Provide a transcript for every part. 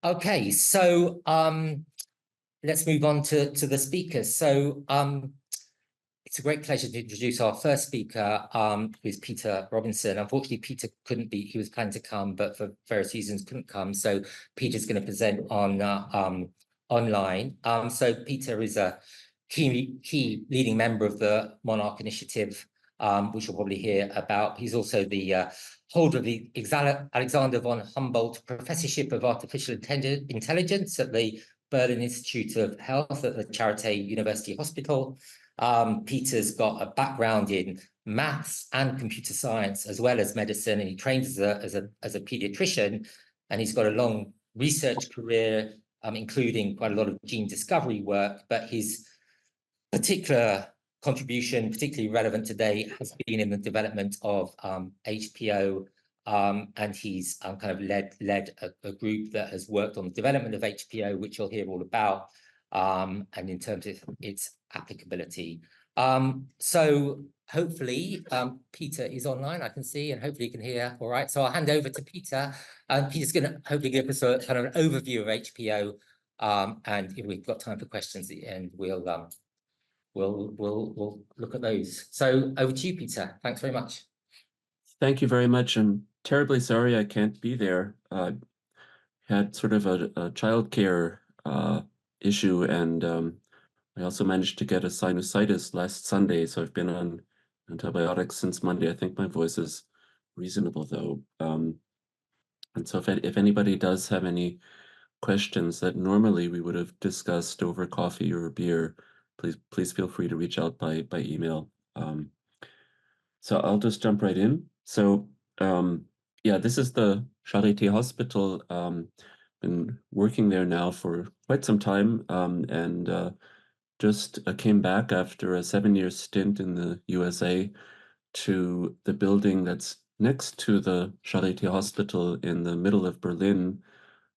Okay, so let's move on to the speakers. So it's a great pleasure to introduce our first speaker, who is Peter Robinson. Unfortunately, Peter couldn't be, he was planning to come, but for various reasons couldn't come. So Peter's going to present on online. So Peter is a key leading member of the Monarch Initiative, which you'll probably hear about. He's also the holder of the Alexander von Humboldt Professorship of Artificial Intelligence at the Berlin Institute of Health at the Charité University Hospital. Peter's got a background in maths and computer science as well as medicine, and he trains as a pediatrician, and he's got a long research career, including quite a lot of gene discovery work, but his particular contribution, particularly relevant today, has been in the development of HPO, and he's kind of led a group that has worked on the development of HPO, which you'll hear all about, and in terms of its applicability. So hopefully Peter is online, I can see, and hopefully you can hear all right. So I'll hand over to Peter, and Peter's going to hopefully give us a kind of an overview of HPO, and if we've got time for questions at the end, we'll look at those. So over to you, Peter. Thanks very much. Thank you very much. I'm terribly sorry I can't be there. Had sort of a childcare issue, and I also managed to get a sinusitis last Sunday, so I've been on antibiotics since Monday. I think my voice is reasonable though. And so if anybody does have any questions that normally we would have discussed over coffee or beer, please feel free to reach out by email. So I'll just jump right in. So yeah, this is the Charité Hospital. Been working there now for quite some time, and just came back after a 7-year stint in the USA to the building that's next to the Charité Hospital in the middle of Berlin.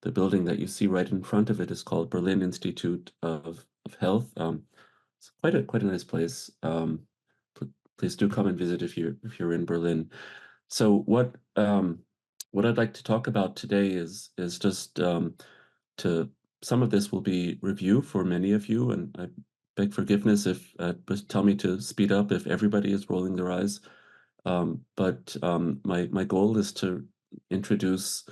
The building that you see right in front of it is called Berlin Institute of Health. It's quite a nice place. Please do come and visit if you're in Berlin. So what I'd like to talk about today is just to some of this will be review for many of you, and I beg forgiveness if tell me to speed up if everybody is rolling their eyes. But my goal is to introduce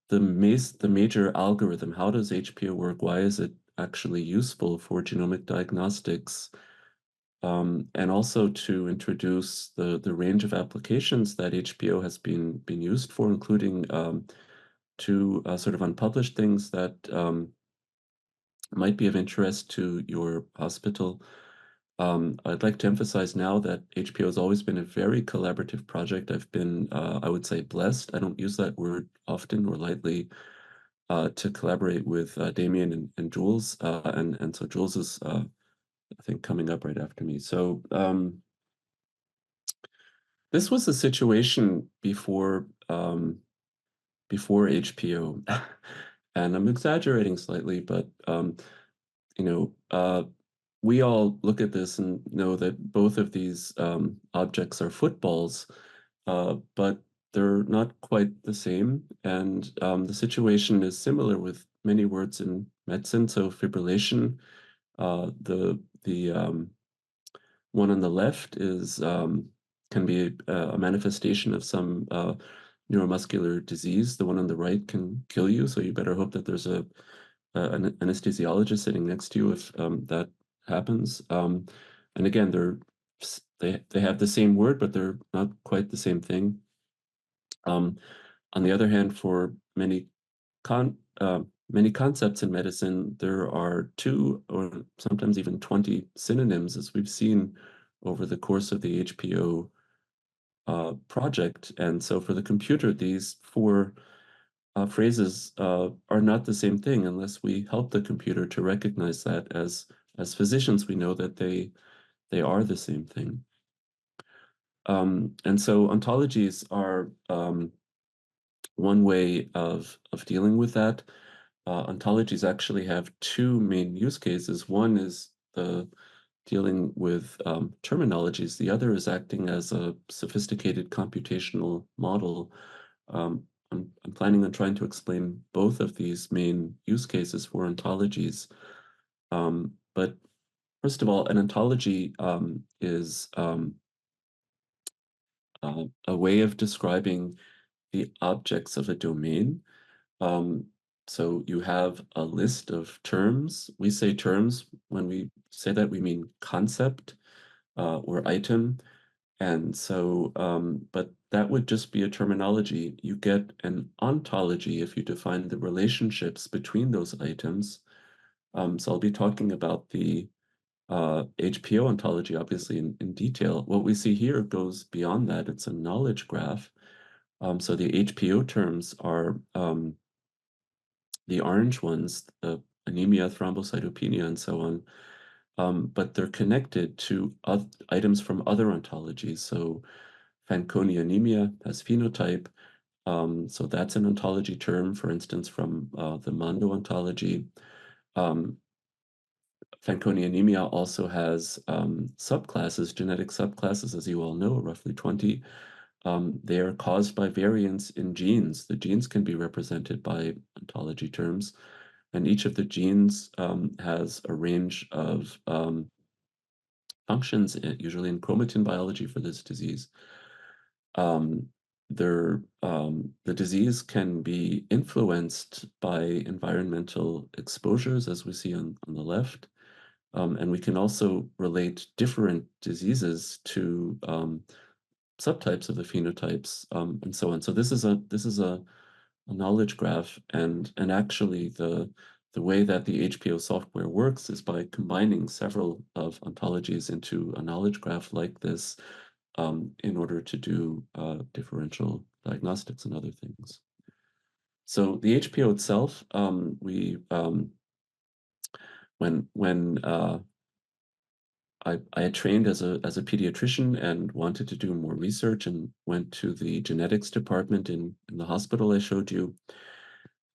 the major algorithm. How does HPO work? Why is it actually useful for genomic diagnostics? And also to introduce the range of applications that HPO has been used for, including two sort of unpublished things that might be of interest to your hospital. I'd like to emphasize now that HPO has always been a very collaborative project. I've been, I would say, blessed. I don't use that word often or lightly, to collaborate with Damien and Jules. And so Jules is, I think, coming up right after me. So this was the situation before HPO. And I'm exaggerating slightly, but we all look at this and know that both of these objects are footballs, but they're not quite the same. And the situation is similar with many words in medicine. So fibrillation, the one on the left is can be a manifestation of some neuromuscular disease. The one on the right can kill you, so you better hope that there's an anesthesiologist sitting next to you if that happens. And again, they have the same word, but they're not quite the same thing. On the other hand, for many concepts in medicine, there are 2 or sometimes even 20 synonyms, as we've seen over the course of the HPO project. And so for the computer, these 4 phrases are not the same thing unless we help the computer to recognize that. As physicians, we know that they are the same thing. And so ontologies are one way of dealing with that. Ontologies actually have 2 main use cases. One is dealing with terminologies. The other is acting as a sophisticated computational model. I'm planning on trying to explain both of these main use cases for ontologies. But first of all, an ontology is a way of describing the objects of a domain. Um, so you have a list of terms. We say terms when we say that, we mean concept or item. And so, but that would just be a terminology. You get an ontology if you define the relationships between those items. So I'll be talking about the HPO ontology, obviously, in detail. What we see here goes beyond that. It's a knowledge graph. So the HPO terms are the orange ones, the anemia, thrombocytopenia, and so on. But they're connected to items from other ontologies. So Fanconi anemia has phenotype. So that's an ontology term, for instance, from the Mondo ontology. Um, Fanconi anemia also has subclasses, genetic subclasses, as you all know, roughly 20. They are caused by variants in genes. The genes can be represented by ontology terms, and each of the genes has a range of functions, usually in chromatin biology for this disease. The disease can be influenced by environmental exposures, as we see on the left. And we can also relate different diseases to subtypes of the phenotypes, and so on. So this is a knowledge graph, and actually the way that the HPO software works is by combining several of ontologies into a knowledge graph like this, in order to do differential diagnostics and other things. So the HPO itself, we when I had trained as a pediatrician and wanted to do more research and went to the genetics department in the hospital I showed you,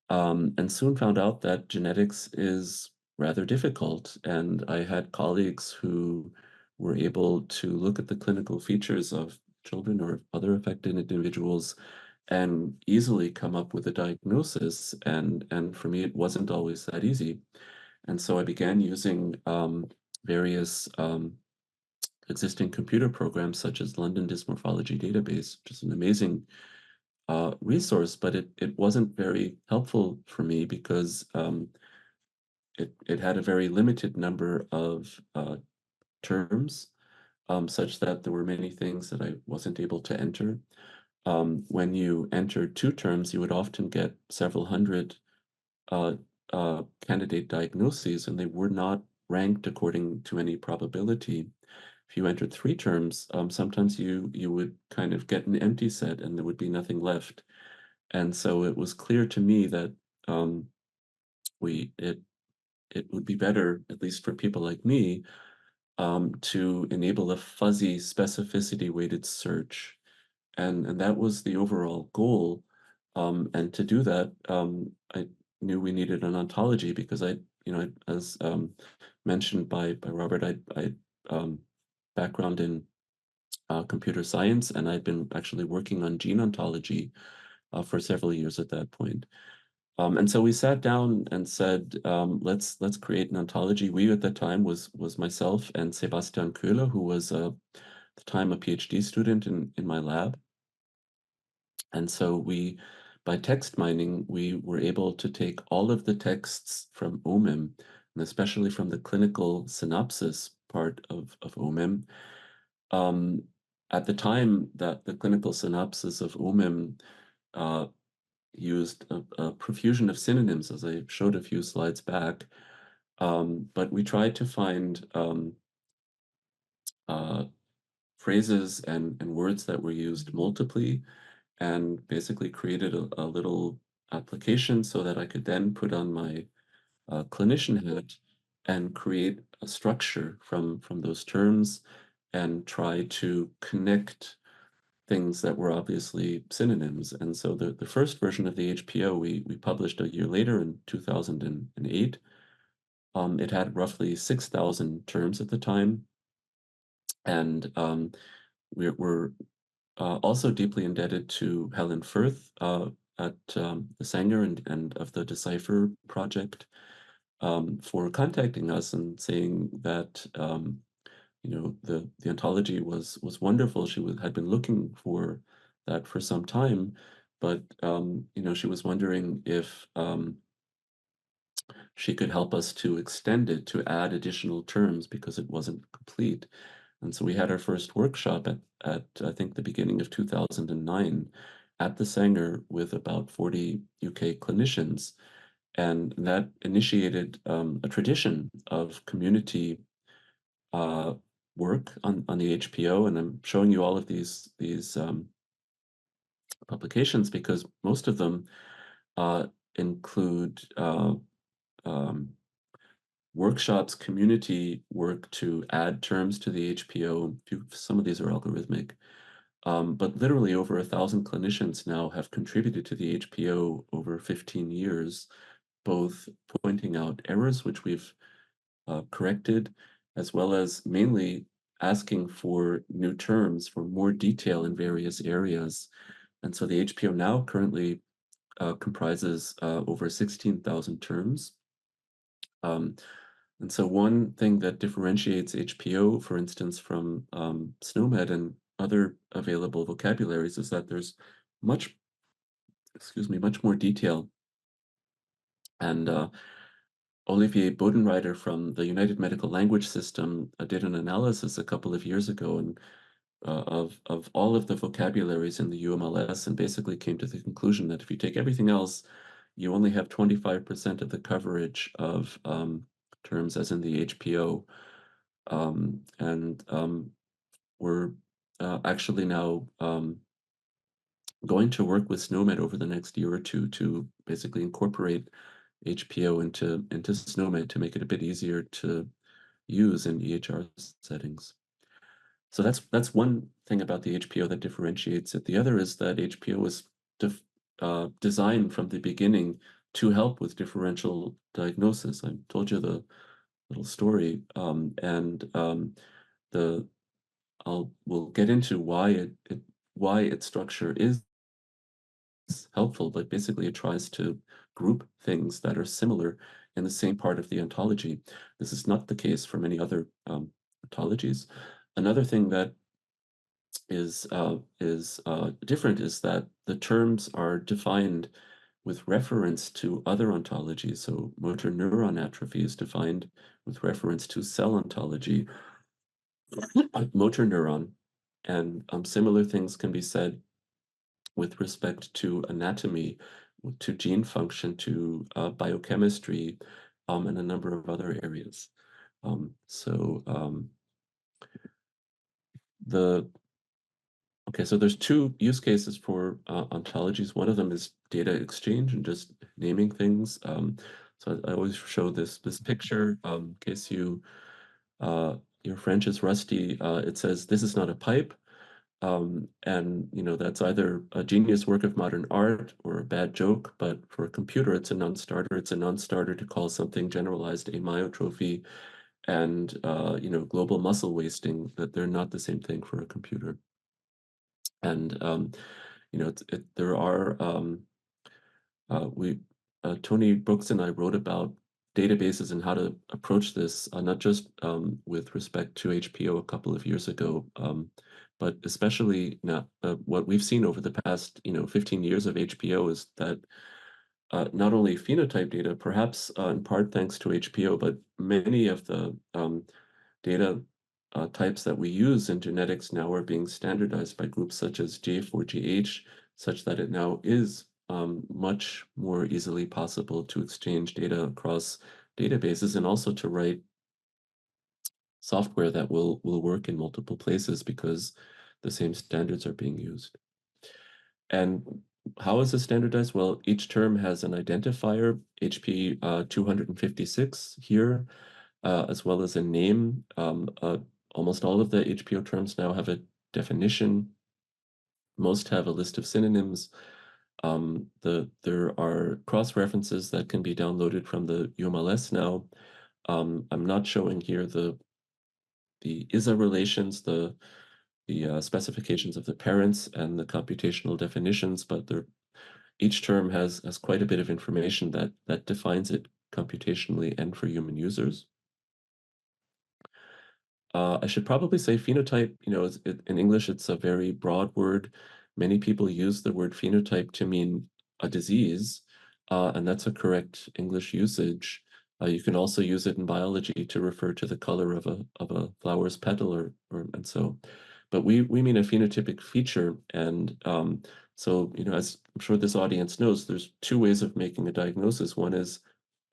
and soon found out that genetics is rather difficult. And I had colleagues who were able to look at the clinical features of children or other affected individuals and easily come up with a diagnosis. And for me, it wasn't always that easy. And so I began using various existing computer programs such as London Dysmorphology Database, which is an amazing resource, but it wasn't very helpful for me because it had a very limited number of terms, such that there were many things that I wasn't able to enter. When you entered two terms, you would often get several hundred uh, candidate diagnoses, and they were not ranked according to any probability. If you entered three terms, sometimes you would kind of get an empty set and there would be nothing left. And so it was clear to me that um, we it would be better, at least for people like me, to enable a fuzzy specificity weighted search. And that was the overall goal. And to do that, I knew we needed an ontology because as mentioned by Robert, I background in computer science, and I'd been actually working on gene ontology for several years at that point. And so we sat down and said, let's create an ontology. We at that time was myself and Sebastian Köhler, who was at the time a PhD student in my lab. And so by text mining, we were able to take all of the texts from OMIM, and especially from the clinical synopsis part of OMIM. At the time that the clinical synopsis of OMIM used a profusion of synonyms, as I showed a few slides back. But we tried to find phrases and words that were used multiply, and basically created a little application so that I could then put on my clinician hat and create a structure from those terms and try to connect things that were obviously synonyms. And so the first version of the HPO we published a year later in 2008. It had roughly 6,000 terms at the time. And we're also deeply indebted to Helen Firth, the Sanger and of the Decipher project for contacting us and saying that the ontology was wonderful. She had been looking for that for some time, but she was wondering if she could help us to extend it to add additional terms because it wasn't complete. And so we had our first workshop at I think the beginning of 2009 at the Sanger with about 40 UK clinicians. And that initiated a tradition of community uh, work on the HPO. And I'm showing you all of these publications because most of them include um, workshops, community work to add terms to the HPO. Some of these are algorithmic. But literally over 1,000 clinicians now have contributed to the HPO over 15 years, both pointing out errors, which we've corrected, as well as mainly asking for new terms for more detail in various areas. And so the HPO now currently comprises over 16,000 terms. And so one thing that differentiates HPO, for instance, from SNOMED and other available vocabularies is that there's much, much more detail. And Olivier Bodenreiter from the United Medical Language System did an analysis a couple of years ago and of all of the vocabularies in the UMLS and basically came to the conclusion that if you take everything else, you only have 25% of the coverage of terms as in the HPO. We're actually now going to work with SNOMED over the next year or two to basically incorporate HPO into SNOMED to make it a bit easier to use in EHR settings. So that's one thing about the HPO that differentiates it. The other is that HPO was designed from the beginning to help with differential diagnosis. I told you the little story, we'll get into why its structure is helpful, but basically it tries to group things that are similar in the same part of the ontology. This is not the case for many other ontologies. Another thing that is different is that the terms are defined with reference to other ontologies. So motor neuron atrophy is defined with reference to cell ontology, motor neuron, and similar things can be said with respect to anatomy, to gene function, to biochemistry, and a number of other areas. So there's two use cases for ontologies. One of them is data exchange and just naming things. So I always show this picture in case your French is rusty. It says, "This is not a pipe." And that's either a genius work of modern art or a bad joke, but for a computer, it's a non-starter. It's a non-starter to call something generalized amyotrophy and global muscle wasting, that they're not the same thing for a computer. And there are Tony Brooks and I wrote about databases and how to approach this, not just with respect to HPO a couple of years ago, but especially now, what we've seen over the past 15 years of HPO is that not only phenotype data, perhaps in part thanks to HPO, but many of the data types that we use in genetics now are being standardized by groups such as J4GH, such that it now is much more easily possible to exchange data across databases and also to write software that will work in multiple places because the same standards are being used. And how is this standardized? Well, each term has an identifier, HP 256 here, as well as a name. Almost all of the HPO terms now have a definition. Most have a list of synonyms. There are cross-references that can be downloaded from the UMLS now. I'm not showing here the ISA relations, the specifications of the parents and the computational definitions, but each term has quite a bit of information that defines it computationally and for human users. I should probably say phenotype, in English, it's a very broad word. Many people use the word phenotype to mean a disease, and that's a correct English usage. You can also use it in biology to refer to the color of a flower's petal and so. But we mean a phenotypic feature, and so as I'm sure this audience knows, there's two ways of making a diagnosis. One is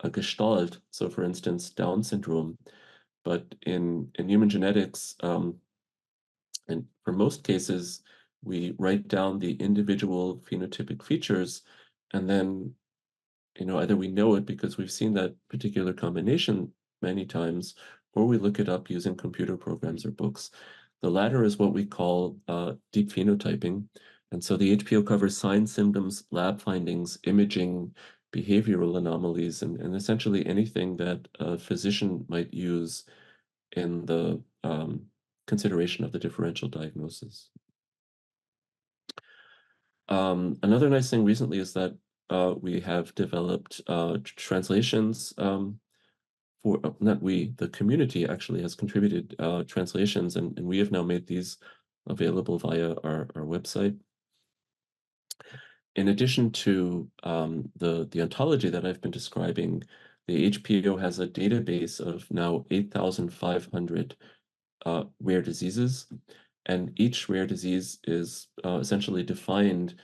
a gestalt, so for instance, Down syndrome. But in human genetics, and for most cases, we write down the individual phenotypic features, and then either we know it because we've seen that particular combination many times, or we look it up using computer programs or books. The latter is what we call deep phenotyping. And so the HPO covers signs, symptoms, lab findings, imaging, behavioral anomalies, and essentially anything that a physician might use in the consideration of the differential diagnosis. Another nice thing recently is that we have developed translations for, not we, the community actually has contributed translations, and we have now made these available via our website. In addition to the ontology that I've been describing, the HPO has a database of now 8,500 rare diseases, and each rare disease is essentially defined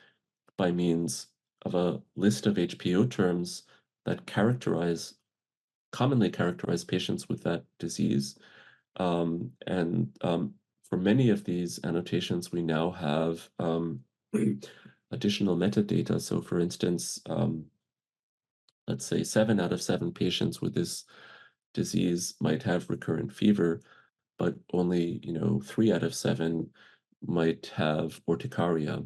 by means of a list of HPO terms that commonly characterize patients with that disease. And for many of these annotations, we now have additional metadata. So for instance, let's say 7 out of 7 patients with this disease might have recurrent fever, but only 3 out of 7 might have urticaria.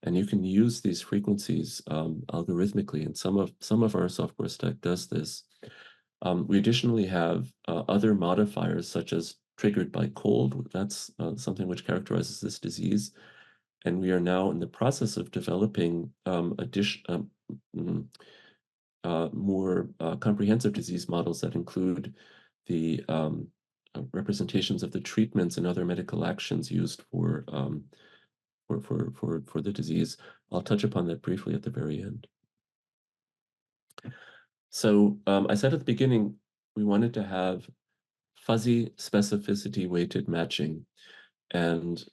And you can use these frequencies algorithmically, and some of our software stack does this. We additionally have other modifiers such as triggered by cold. That's something which characterizes this disease. And we are now in the process of developing more comprehensive disease models that include the representations of the treatments and other medical actions used for the disease. I'll touch upon that briefly at the very end. So I said at the beginning, we wanted to have fuzzy specificity weighted matching. And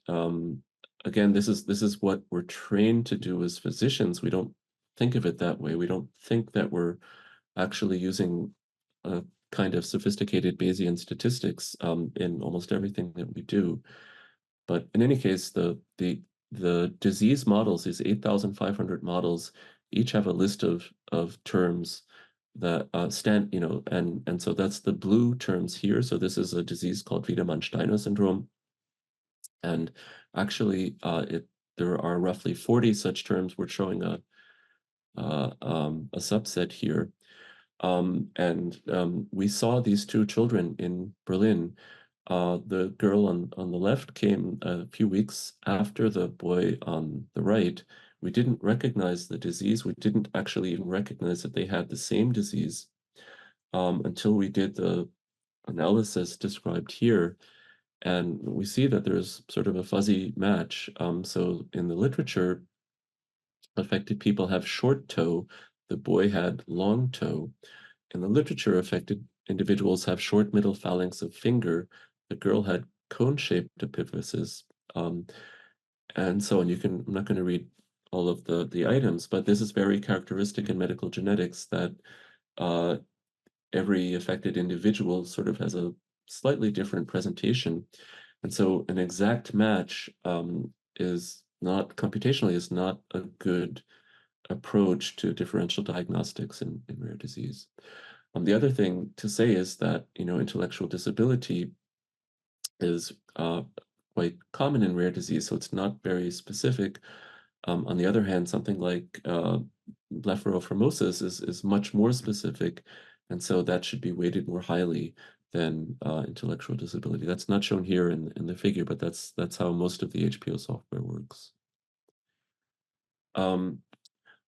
again, this is what we're trained to do as physicians. We don't think of it that way. We don't think that we're actually using a kind of sophisticated Bayesian statistics in almost everything that we do. But in any case, the disease models, these 8,500 models, each have a list of terms that stand, and so that's the blue terms here. So this is a disease called Wiedemann-Steiner syndrome. And actually, there are roughly 40 such terms. We're showing a subset here. We saw these two children in Berlin. The girl on the left came a few weeks after the boy on the right. We didn't recognize the disease. We didn't actually even recognize that they had the same disease until we did the analysis described here. And we see that there's sort of a fuzzy match. So in the literature, affected people have short toe. The boy had long toe. In the literature, affected individuals have short middle phalanx of finger. The girl had cone-shaped epiphysis. And so on. I'm not going to read all of the items, but this is very characteristic in medical genetics that every affected individual sort of has a slightly different presentation. And so an exact match is not computationally is not a good approach to differential diagnostics in rare disease. The other thing to say is that intellectual disability is quite common in rare disease, so it's not very specific. On the other hand, something like blepharophimosis is much more specific, and so that should be weighted more highly than intellectual disability. That's not shown here in the figure, but that's how most of the HPO software works.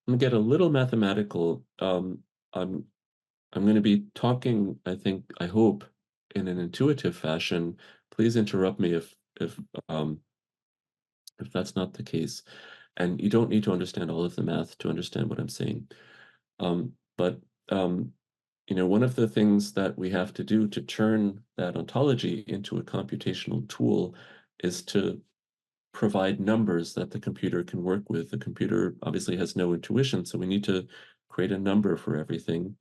I'm gonna get a little mathematical. I'm I'm going to be talking, I hope, in an intuitive fashion. Please interrupt me um, if that's not the case. And you don't need to understand all of the math to understand what I'm saying. But one of the things that we have to do to turn that ontology into a computational tool is to provide numbers that the computer can work with. The computer obviously has no intuition, so we need to create a number for everything.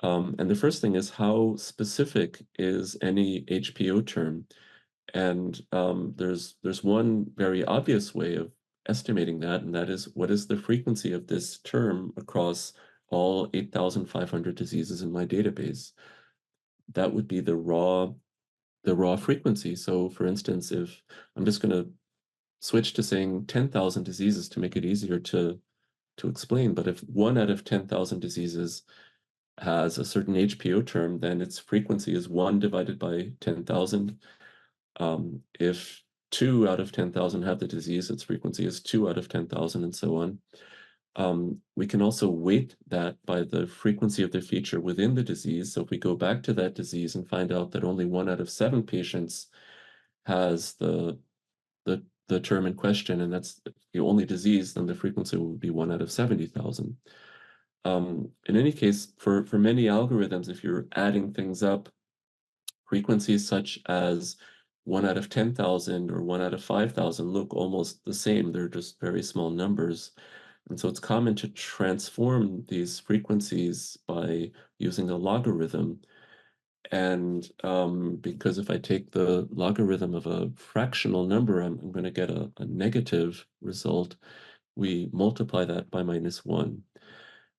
And the first thing is, how specific is any HPO term? And there's one very obvious way of estimating that, and that is, what is the frequency of this term across all 8,500 diseases in my database? That would be the raw frequency. So for instance, if I'm just going to switch to saying 10,000 diseases to make it easier to explain, but if 1 out of 10,000 diseases has a certain HPO term, then its frequency is 1 divided by 10,000. If 2 out of 10,000 have the disease, its frequency is 2 out of 10,000, and so on. We can also weight that by the frequency of the feature within the disease. So if we go back to that disease and find out that only 1 out of 7 patients has the term in question, and that's the only disease, then the frequency will be 1 out of 70,000. In any case, for many algorithms, if you're adding things up, frequencies such as 1 out of 10,000 or 1 out of 5,000 look almost the same. They're just very small numbers. And so it's common to transform these frequencies by using a logarithm. And because if I take the logarithm of a fractional number, I'm going to get a negative result. We multiply that by -1.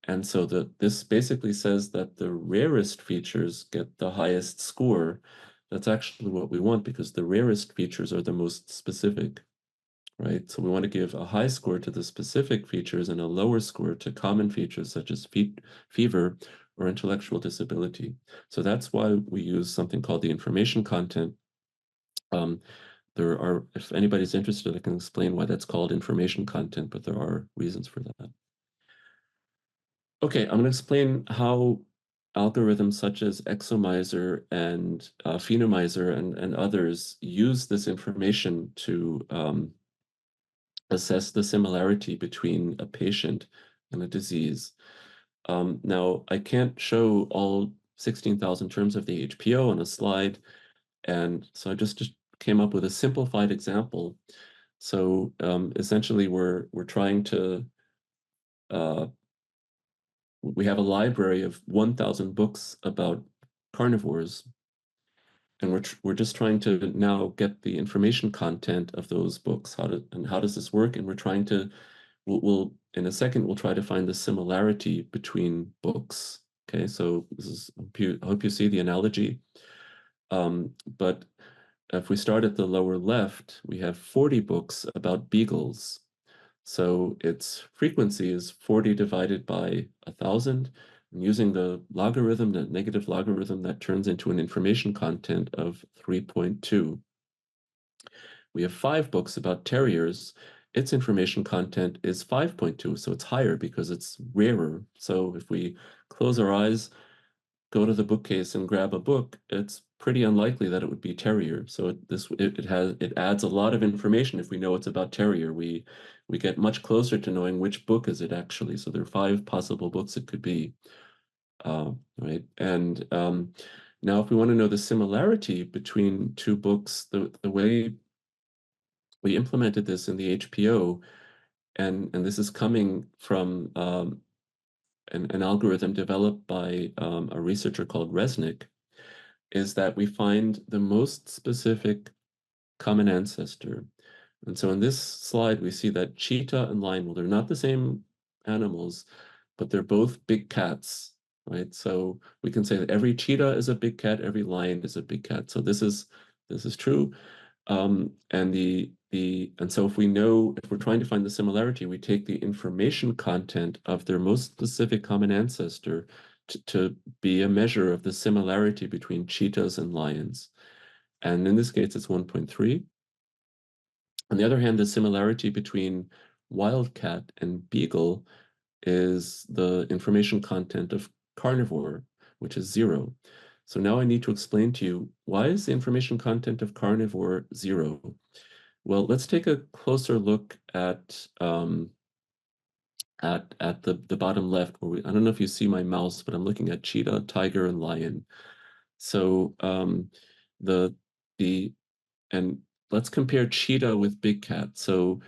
And so this basically says that the rarest features get the highest score. That's actually what we want, because the rarest features are the most specific, right? So we want to give a high score to the specific features and a lower score to common features such as fever or intellectual disability. So that's why we use something called the information content. If anybody's interested, I can explain why that's called information content, but there are reasons for that. Okay, I'm going to explain how algorithms such as Exomizer and Phenomizer and others use this information to assess the similarity between a patient and a disease. Now, I can't show all 16,000 terms of the HPO on a slide, and so I just came up with a simplified example. So essentially, we're trying to we have a library of 1,000 books about carnivores, and we're just trying to now get the information content of those books. How does this work? And we're trying to we'll in a second we'll try to find the similarity between books. Okay, so this is I hope you see the analogy. But if we start at the lower left, we have 40 books about beagles. So its frequency is 40 divided by 1,000. And using the logarithm, the negative logarithm, that turns into an information content of 3.2. We have 5 books about terriers. Its information content is 5.2, so it's higher because it's rarer. So if we close our eyes, go to the bookcase and grab a book, it's pretty unlikely that it would be terrier. So it adds a lot of information. If we know it's about terrier, we get much closer to knowing which book is it actually. So there are 5 possible books it could be, right? And now, if we want to know the similarity between 2 books, the way we implemented this in the HPO, and this is coming from an algorithm developed by a researcher called Resnick, is that we find the most specific common ancestor. And so in this slide, we see that cheetah and lion, well, they're not the same animals, but they're both big cats, right? So we can say that every cheetah is a big cat, every lion is a big cat. So this is true. And so if we're trying to find the similarity, we take the information content of their most specific common ancestor to be a measure of the similarity between cheetahs and lions. And in this case, it's 1.3. On the other hand, the similarity between wildcat and beagle is the information content of carnivore, which is 0. So now I need to explain to you, why is the information content of carnivore 0? Well, let's take a closer look at the bottom left, where I don't know if you see my mouse, but I'm looking at cheetah, tiger, and lion. So the the and let's compare cheetah with big cat. So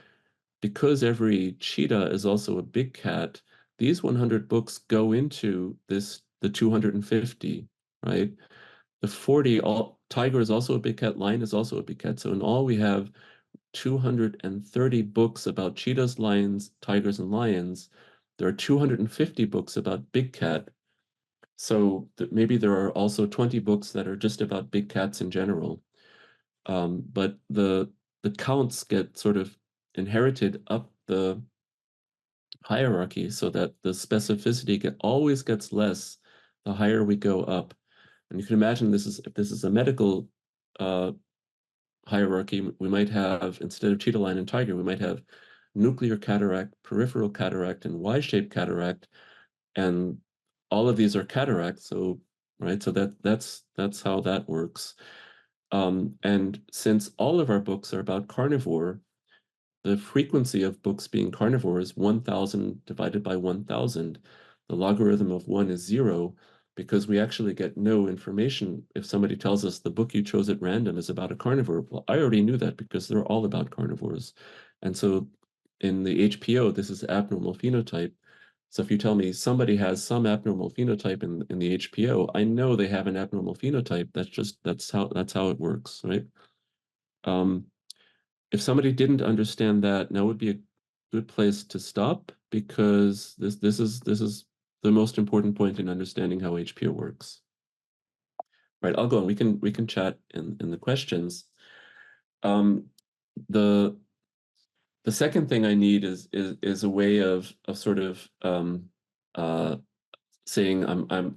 because every cheetah is also a big cat, these 100 books go into the 250, right? The 40, tiger is also a big cat, lion is also a big cat. So in all, we have 230 books about cheetahs, lions, tigers, and lions. There are 250 books about big cat. So maybe there are also 20 books that are just about big cats in general. But the counts get sort of inherited up the hierarchy so that the specificity always gets less the higher we go up. And you can imagine if this is a medical uh, hierarchy, we might have, instead of cheetah, lion, and tiger, we might have nuclear cataract, peripheral cataract, and Y-shaped cataract, and all of these are cataracts. So right, so that's how that works. And since all of our books are about carnivore, the frequency of books being carnivore is 1,000 divided by 1,000. The logarithm of 1 is 0, because we actually get no information if somebody tells us the book you chose at random is about a carnivore. Well, I already knew that because they're all about carnivores. And so in the HPO, this is abnormal phenotype. So if you tell me somebody has some abnormal phenotype in the HPO, I know they have an abnormal phenotype. That's how it works, right? If somebody didn't understand that, now would be a good place to stop, because this is the most important point in understanding how HPO works. Right, I'll go on. We can chat in the questions. Um, the the second thing I need is a way of sort of uh, saying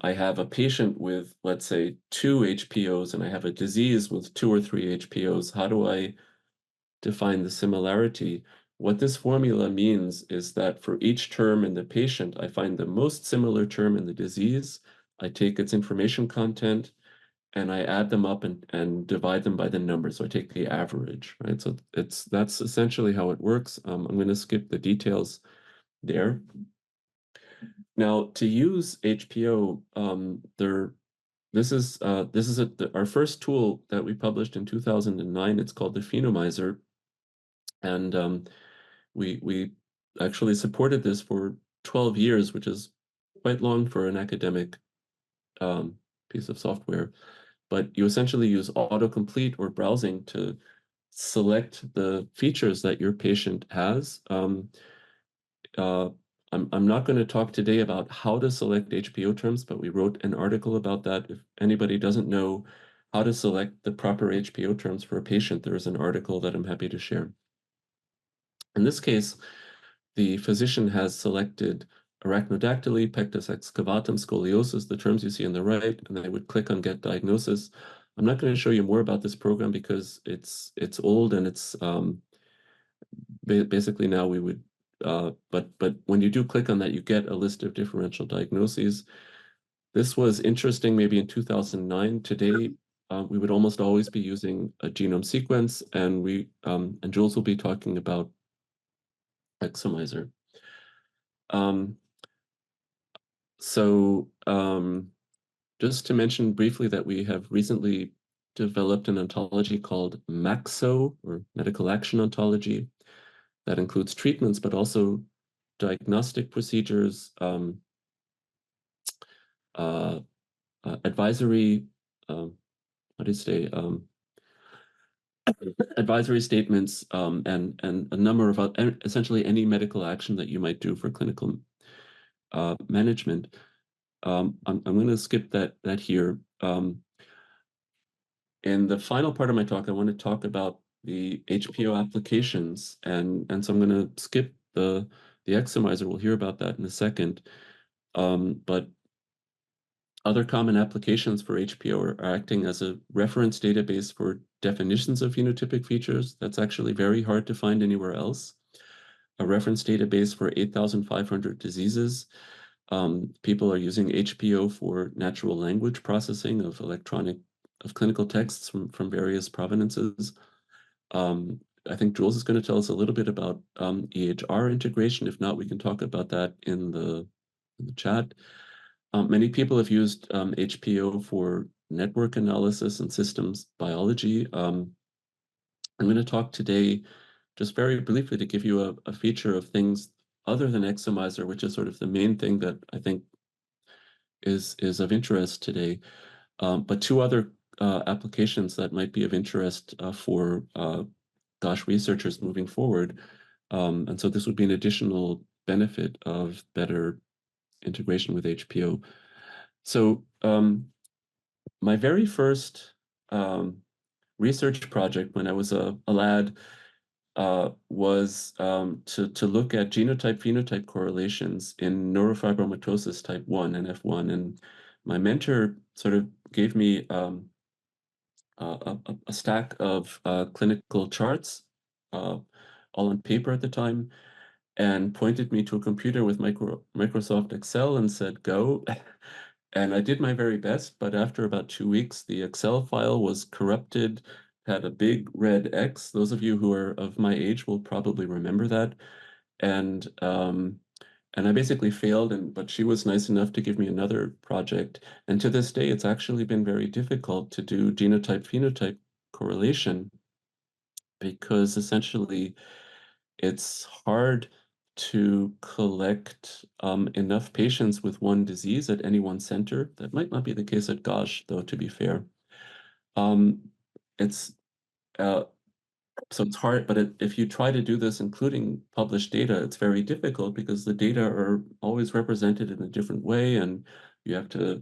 I have a patient with, let's say, 2 HPOs, and I have a disease with 2 or 3 HPOs. How do I define the similarity? What this formula means is that for each term in the patient, I find the most similar term in the disease. I take its information content and I add them up and divide them by the number. So I take the average, right? So that's essentially how it works. I'm going to skip the details there. Now, to use HPO, this is our first tool that we published in 2009. It's called the Phenomizer, and we actually supported this for 12 years, which is quite long for an academic piece of software. But you essentially use autocomplete or browsing to select the features that your patient has. Uh, I'm not going to talk today about how to select HPO terms, but we wrote an article about that. If anybody doesn't know how to select the proper HPO terms for a patient, there is an article that I'm happy to share. In this case, the physician has selected arachnodactyly, pectus excavatum, scoliosis, the terms you see on the right, and they would click on Get Diagnosis. I'm not going to show you more about this program because it's old, and it's basically now we would, but when you do click on that, you get a list of differential diagnoses. This was interesting maybe in 2009. Today, we would almost always be using a genome sequence, and and Jules will be talking about Exomizer. So just to mention briefly that we have recently developed an ontology called MAXO, or Medical Action Ontology, that includes treatments, but also diagnostic procedures, uh, advisory, how do you say, advisory statements, and a number of essentially any medical action that you might do for clinical management. I'm going to skip that here. In the final part of my talk, I want to talk about the HPO applications, and so I'm going to skip the Exomizer. We'll hear about that in a second. But other common applications for HPO are acting as a reference database for definitions of phenotypic features. That's actually very hard to find anywhere else. a reference database for 8,500 diseases. People are using HPO for natural language processing of clinical texts from various provenances. I think Jules is going to tell us a little bit about EHR integration. If not, we can talk about that in the chat. Many people have used HPO for network analysis and systems biology. I'm going to talk today just very briefly to give you a feature of things other than Exomizer, which is sort of the main thing that I think is of interest today. But two other applications that might be of interest for GOSH researchers moving forward. And so this would be an additional benefit of better integration with HPO. So my very first research project when I was a lad was to look at genotype-phenotype correlations in neurofibromatosis type 1, NF1. And my mentor sort of gave me a stack of clinical charts, all on paper at the time, and pointed me to a computer with Microsoft Excel and said, go. And I did my very best, but after about 2 weeks, the Excel file was corrupted, had a big red X. Those of you who are of my age will probably remember that. And I basically failed, but she was nice enough to give me another project. And to this day, it's actually been very difficult to do genotype-phenotype correlation because essentially it's hard to collect enough patients with one disease at any one center. That might not be the case at GOSH, though, to be fair. It's so it's hard, but if you try to do this, including published data, it's very difficult because the data are always represented in a different way, and you have to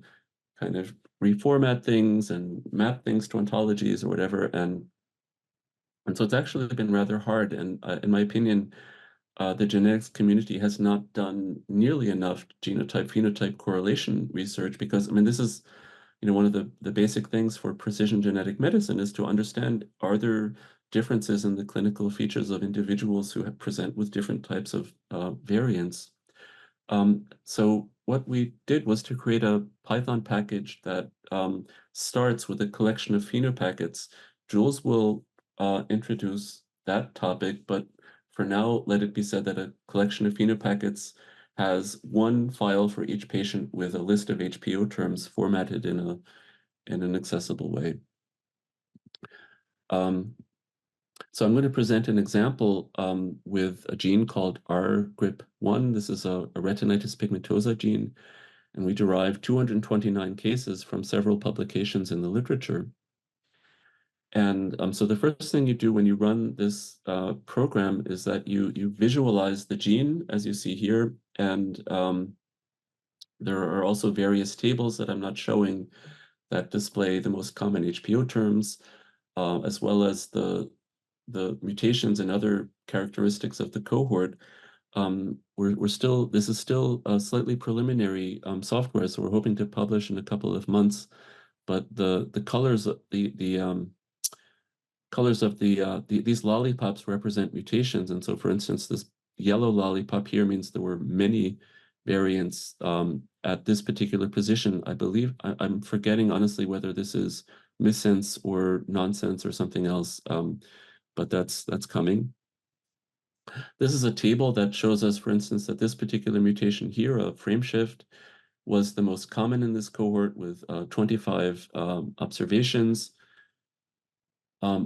kind of reformat things and map things to ontologies or whatever. And so it's actually been rather hard. And in my opinion, the genetics community has not done nearly enough genotype-phenotype correlation research because, I mean, this is, one of the basic things for precision genetic medicine is to understand, are there differences in the clinical features of individuals who present with different types of variants? So what we did was to create a Python package that starts with a collection of phenopackets. Jules will introduce that topic, but for now, let it be said that a collection of phenopackets has one file for each patient with a list of HPO terms formatted in an accessible way. So I'm going to present an example with a gene called RGRIP1. This is a retinitis pigmentosa gene, and we derived 229 cases from several publications in the literature. And so the first thing you do when you run this program is that you visualize the gene, as you see here, and there are also various tables that I'm not showing that display the most common HPO terms, as well as the mutations and other characteristics of the cohort. This is still a slightly preliminary software, so we're hoping to publish in a couple of months. But the colors, colors of these lollipops represent mutations, and so, for instance, this yellow lollipop here means there were many variants at this particular position. I believe I'm forgetting honestly whether this is missense or nonsense or something else, but that's coming. This is a table that shows us, for instance, that this particular mutation here, a frame shift, was the most common in this cohort with 25 observations.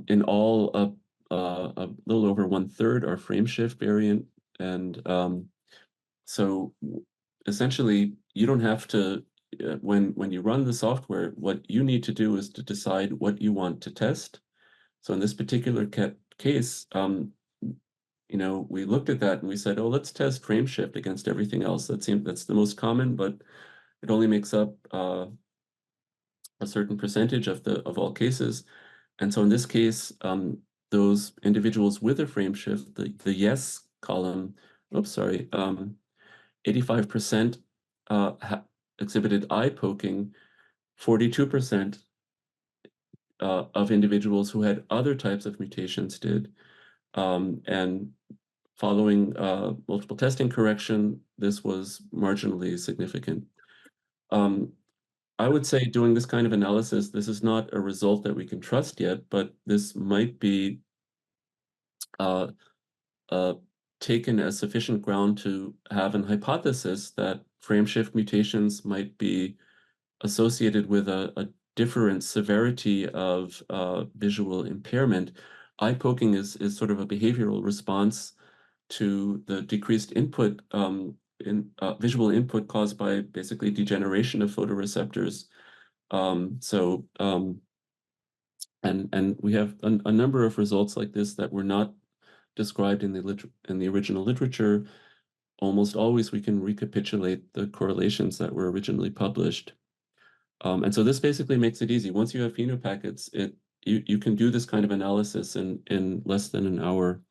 In all, a little over 1/3 are frame shift variant. And so essentially, you don't have to, when you run the software, what you need to do is to decide what you want to test. So in this particular case, we looked at that and we said, oh, let's test frame shift against everything else. That's the most common, but it only makes up a certain percentage of all cases. And so in this case, those individuals with a frame shift, the yes column, 85% exhibited eye poking, 42% of individuals who had other types of mutations did, and following multiple testing correction, this was marginally significant. I would say doing this kind of analysis, this is not a result that we can trust yet, but this might be uh, uh, taken as sufficient ground to have an hypothesis that frameshift mutations might be associated with a different severity of visual impairment. Eye poking is sort of a behavioral response to the decreased input in visual input caused by basically degeneration of photoreceptors. And we have a number of results like this that were not described in the original literature. Almost always we can recapitulate the correlations that were originally published. And so this basically makes it easy. Once you have phenopackets, you can do this kind of analysis in less than an hour.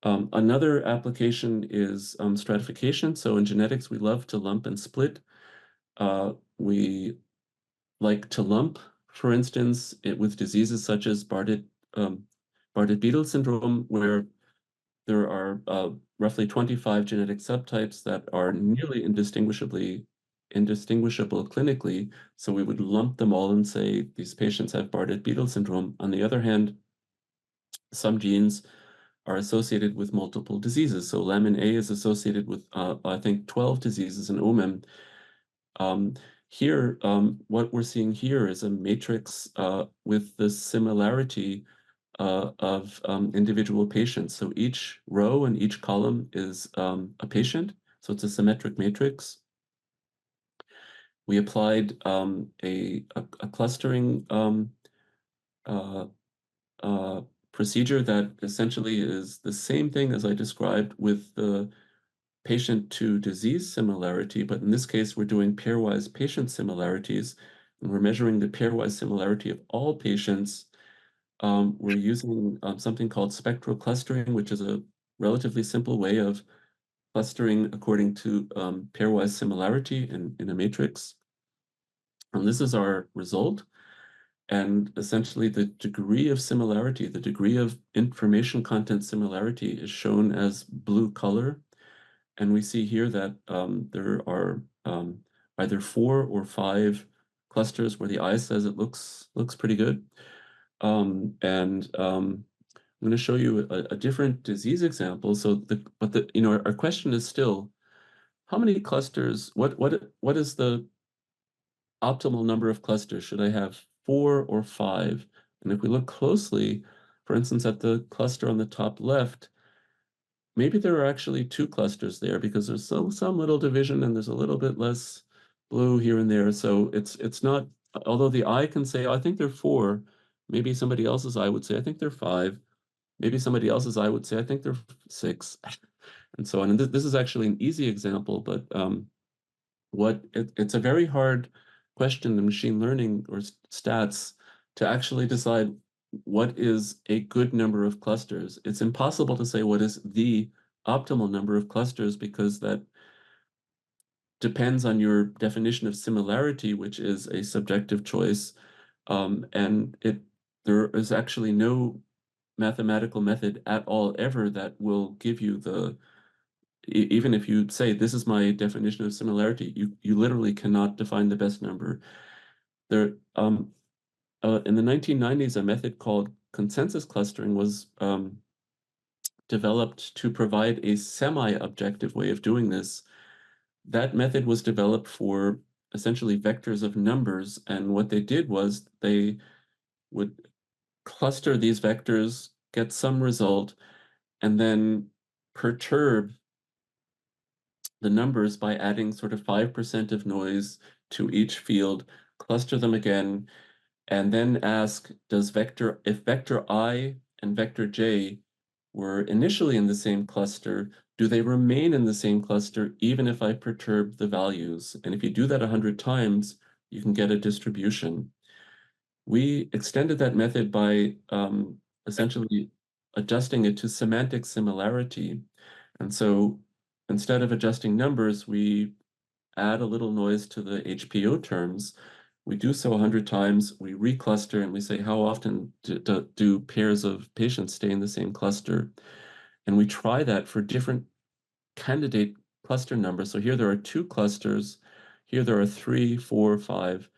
Another application is stratification. So in genetics, we love to lump and split. We like to lump, for instance, with diseases such as Bardet-Biedl syndrome, where there are roughly 25 genetic subtypes that are nearly indistinguishable clinically. So we would lump them all and say these patients have Bardet-Biedl syndrome. On the other hand, some genes are associated with multiple diseases. So lamin A is associated with, I think, 12 diseases in OMIM. Here, what we're seeing here is a matrix with the similarity of individual patients. So each row and each column is a patient. So it's a symmetric matrix. We applied a clustering uh, procedure that essentially is the same thing as I described with the patient to disease similarity, but in this case, we're doing pairwise patient similarities, and we're measuring the pairwise similarity of all patients. We're using something called spectral clustering, which is a relatively simple way of clustering according to pairwise similarity in a matrix. And this is our result. And essentially the degree of similarity, the degree of information content similarity is shown as blue color. And we see here that there are either 4 or 5 clusters where the eye says it looks pretty good. I'm going to show you a different disease example. So our question is still, how many clusters? What is the optimal number of clusters? Should I have 4 or 5? And if we look closely, for instance, at the cluster on the top left, maybe there are actually 2 clusters there because there's some little division and there's a little bit less blue here and there. So it's not, although the eye can say, oh, I think they're 4, maybe somebody else's eye would say, I think they're 5. Maybe somebody else's eye would say, I think they're 6, and so on. And this is actually an easy example, but it's a very hard question in machine learning or stats to actually decide what is a good number of clusters. It's impossible to say what is the optimal number of clusters because that depends on your definition of similarity, which is a subjective choice. And there is actually no mathematical method at all ever that will give you even if you say this is my definition of similarity, you literally cannot define the best number. There in the 1990s, a method called consensus clustering was developed to provide a semi-objective way of doing this. That method was developed for essentially vectors of numbers, and what they did was they would cluster these vectors, get some result, and then perturb the numbers by adding sort of 5% of noise to each field, cluster them again, and then ask, if vector I and vector J were initially in the same cluster, do they remain in the same cluster even if I perturb the values? And if you do that 100 times, you can get a distribution. We extended that method by essentially adjusting it to semantic similarity. And so instead of adjusting numbers, we add a little noise to the HPO terms. We do so 100 times, we recluster, and we say how often do pairs of patients stay in the same cluster. And we try that for different candidate cluster numbers. So here there are 2 clusters. Here there are 3, 4, 5.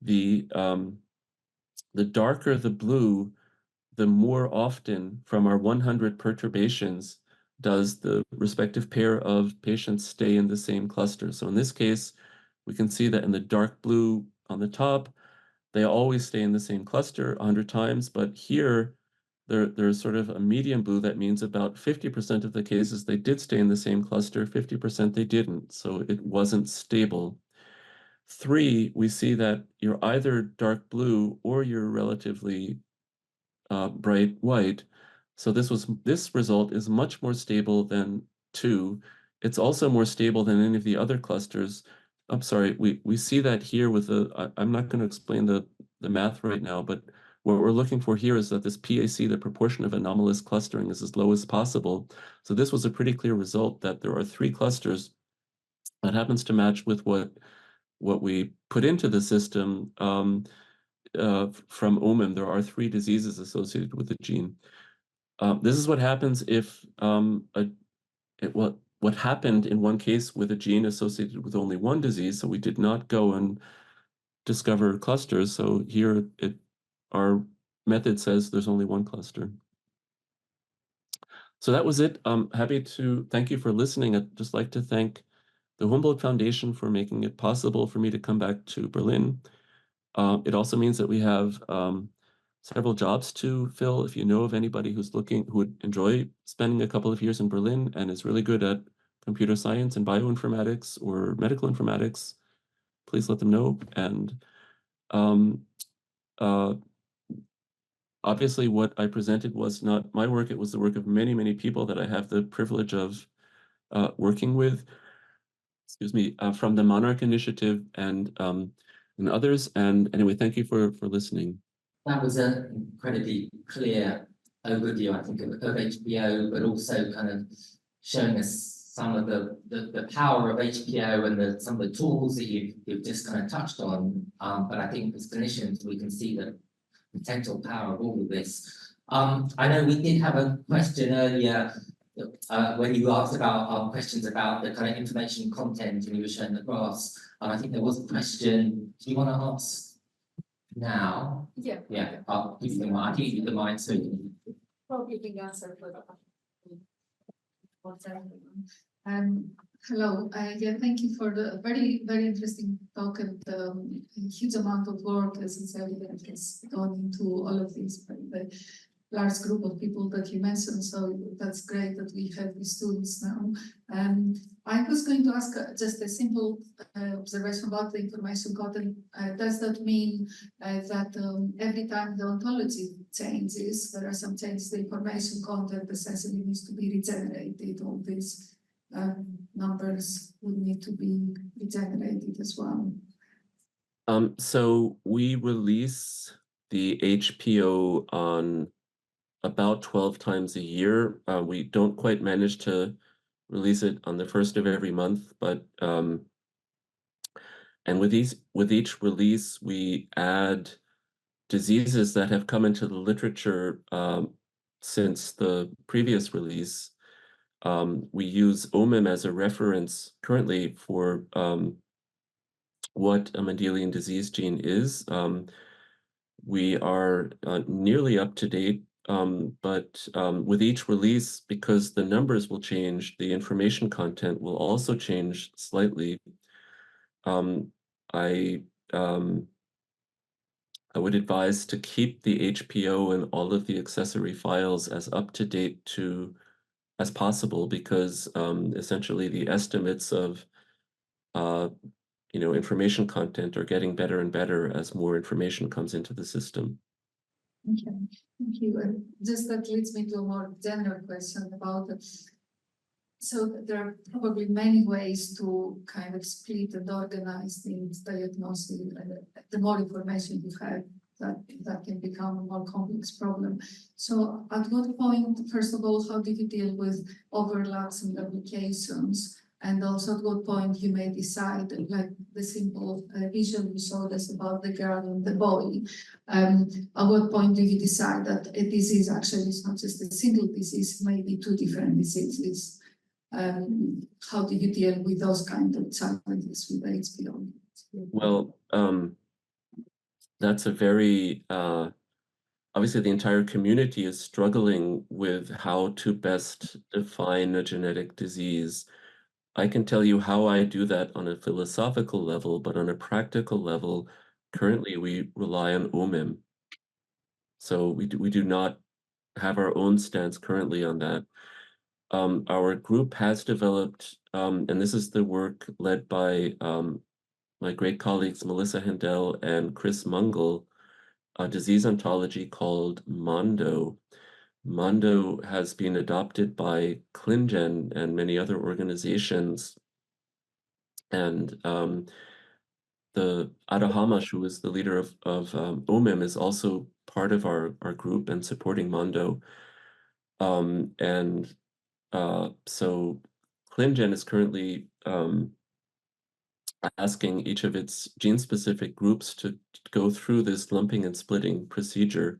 The darker the blue, the more often from our 100 perturbations does the respective pair of patients stay in the same cluster. So in this case, we can see that in the dark blue on the top, they always stay in the same cluster 100 times, but here there's sort of a medium blue. That means about 50% of the cases they did stay in the same cluster, 50% they didn't, so it wasn't stable. 3, we see that you're either dark blue or you're relatively bright white. So this result is much more stable than 2. It's also more stable than any of the other clusters. I'm sorry, we see that here with I'm not going to explain the math right now, but what we're looking for here is that this PAC, the proportion of anomalous clustering, is as low as possible. So this was a pretty clear result that there are 3 clusters that happens to match with what we put into the system. From OMIM, there are 3 diseases associated with the gene. This is what happens if what happened in one case with a gene associated with only one disease. So we did not go and discover clusters. So here our method says there's only one cluster. So that was it. I'm happy to thank you for listening. I'd just like to thank the Humboldt Foundation for making it possible for me to come back to Berlin. It also means that we have several jobs to fill. If you know of anybody who would enjoy spending a couple of years in Berlin and is really good at computer science and bioinformatics or medical informatics, please let them know. And obviously what I presented was not my work, it was the work of many, many people that I have the privilege of working with, excuse me, from the Monarch Initiative and others. And anyway, thank you for listening. That was an incredibly clear overview, I think, of HPO, but also kind of showing us some of the power of HPO and some of the tools that you've just kind of touched on. But I think as clinicians, we can see the potential power of all of this. I know we did have a question earlier when you asked about questions about the kind of information content and you were showing the graphs. I think there was a question. Do you want to ask now? Yeah. Yeah. I'll give you the mic. I'll give you the mic so you can. Probably the answer for the hello. Yeah, thank you for the very, very interesting talk and a huge amount of work, as it's evident, has gone into all of these by the large group of people that you mentioned. So that's great that we have these tools now. I was going to ask just a simple observation about the information content. Does that mean that every time the ontology changes, there are some changes, the information content essentially needs to be regenerated? All these numbers would need to be regenerated as well. So we release the HPO on about 12 times a year. We don't quite manage to release it on the first of every month, but and with each release, we add diseases that have come into the literature since the previous release. We use OMIM as a reference currently for what a Mendelian disease gene is. We are nearly up to date, but with each release, because the numbers will change, the information content will also change slightly. I would advise to keep the HPO and all of the accessory files as up to date as possible, because essentially the estimates of information content are getting better and better as more information comes into the system. Okay, thank you. And just that leads me to a more general question about it. So there are probably many ways to kind of split and organize things, diagnosis. The more information you have, that can become a more complex problem. So at what point, first of all, how did you deal with overlaps and duplications? And also at what point you may decide, like the simple visual disorders about the girl and the boy, at what point do you decide that a disease actually is not just a single disease, maybe two different diseases? How do you deal with those kind of challenges with the HPO? Well, that's a very, obviously the entire community is struggling with how to best define a genetic disease. I can tell you how I do that on a philosophical level, but on a practical level, currently we rely on OMIM. So we do not have our own stance currently on that. Our group has developed, and this is the work led by my great colleagues Melissa Hendel and Chris Mungle, a disease ontology called Mondo. Mondo has been adopted by ClinGen and many other organizations. And the Ada Hamash, who is the leader of OMIM, is also part of our group and supporting Mondo. So ClinGen is currently asking each of its gene-specific groups to go through this lumping and splitting procedure.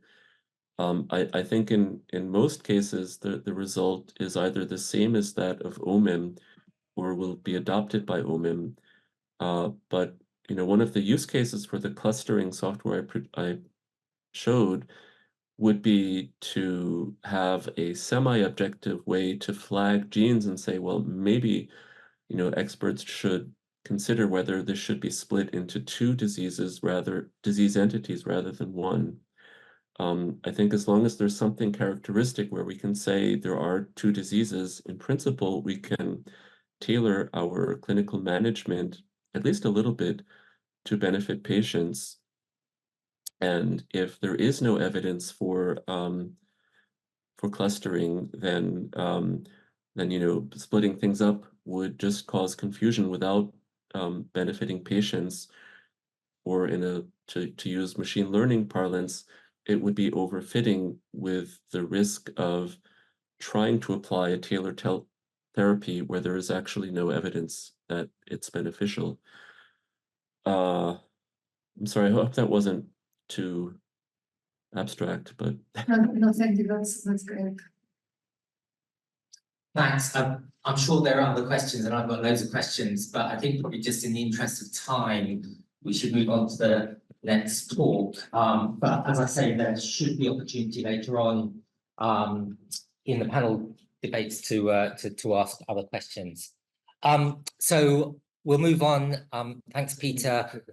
I think in most cases, the result is either the same as that of OMIM or will be adopted by OMIM. But one of the use cases for the clustering software I showed would be to have a semi-objective way to flag genes and say, well, maybe experts should consider whether this should be split into two disease entities rather than one. I think as long as there's something characteristic where we can say there are two diseases, in principle, we can tailor our clinical management at least a little bit to benefit patients. And if there is no evidence for clustering, then splitting things up would just cause confusion without benefiting patients, or to use machine learning parlance, it would be overfitting with the risk of trying to apply a tailored therapy where there is actually no evidence that it's beneficial. I'm sorry, I hope that wasn't too abstract, but No, thank you. That's great. Thanks. I'm sure there are other questions, and I've got loads of questions, but I think probably just in the interest of time, we should move on to the next talk. But as I say, there should be opportunity later on in the panel debates to ask other questions. So we'll move on. Thanks, Peter.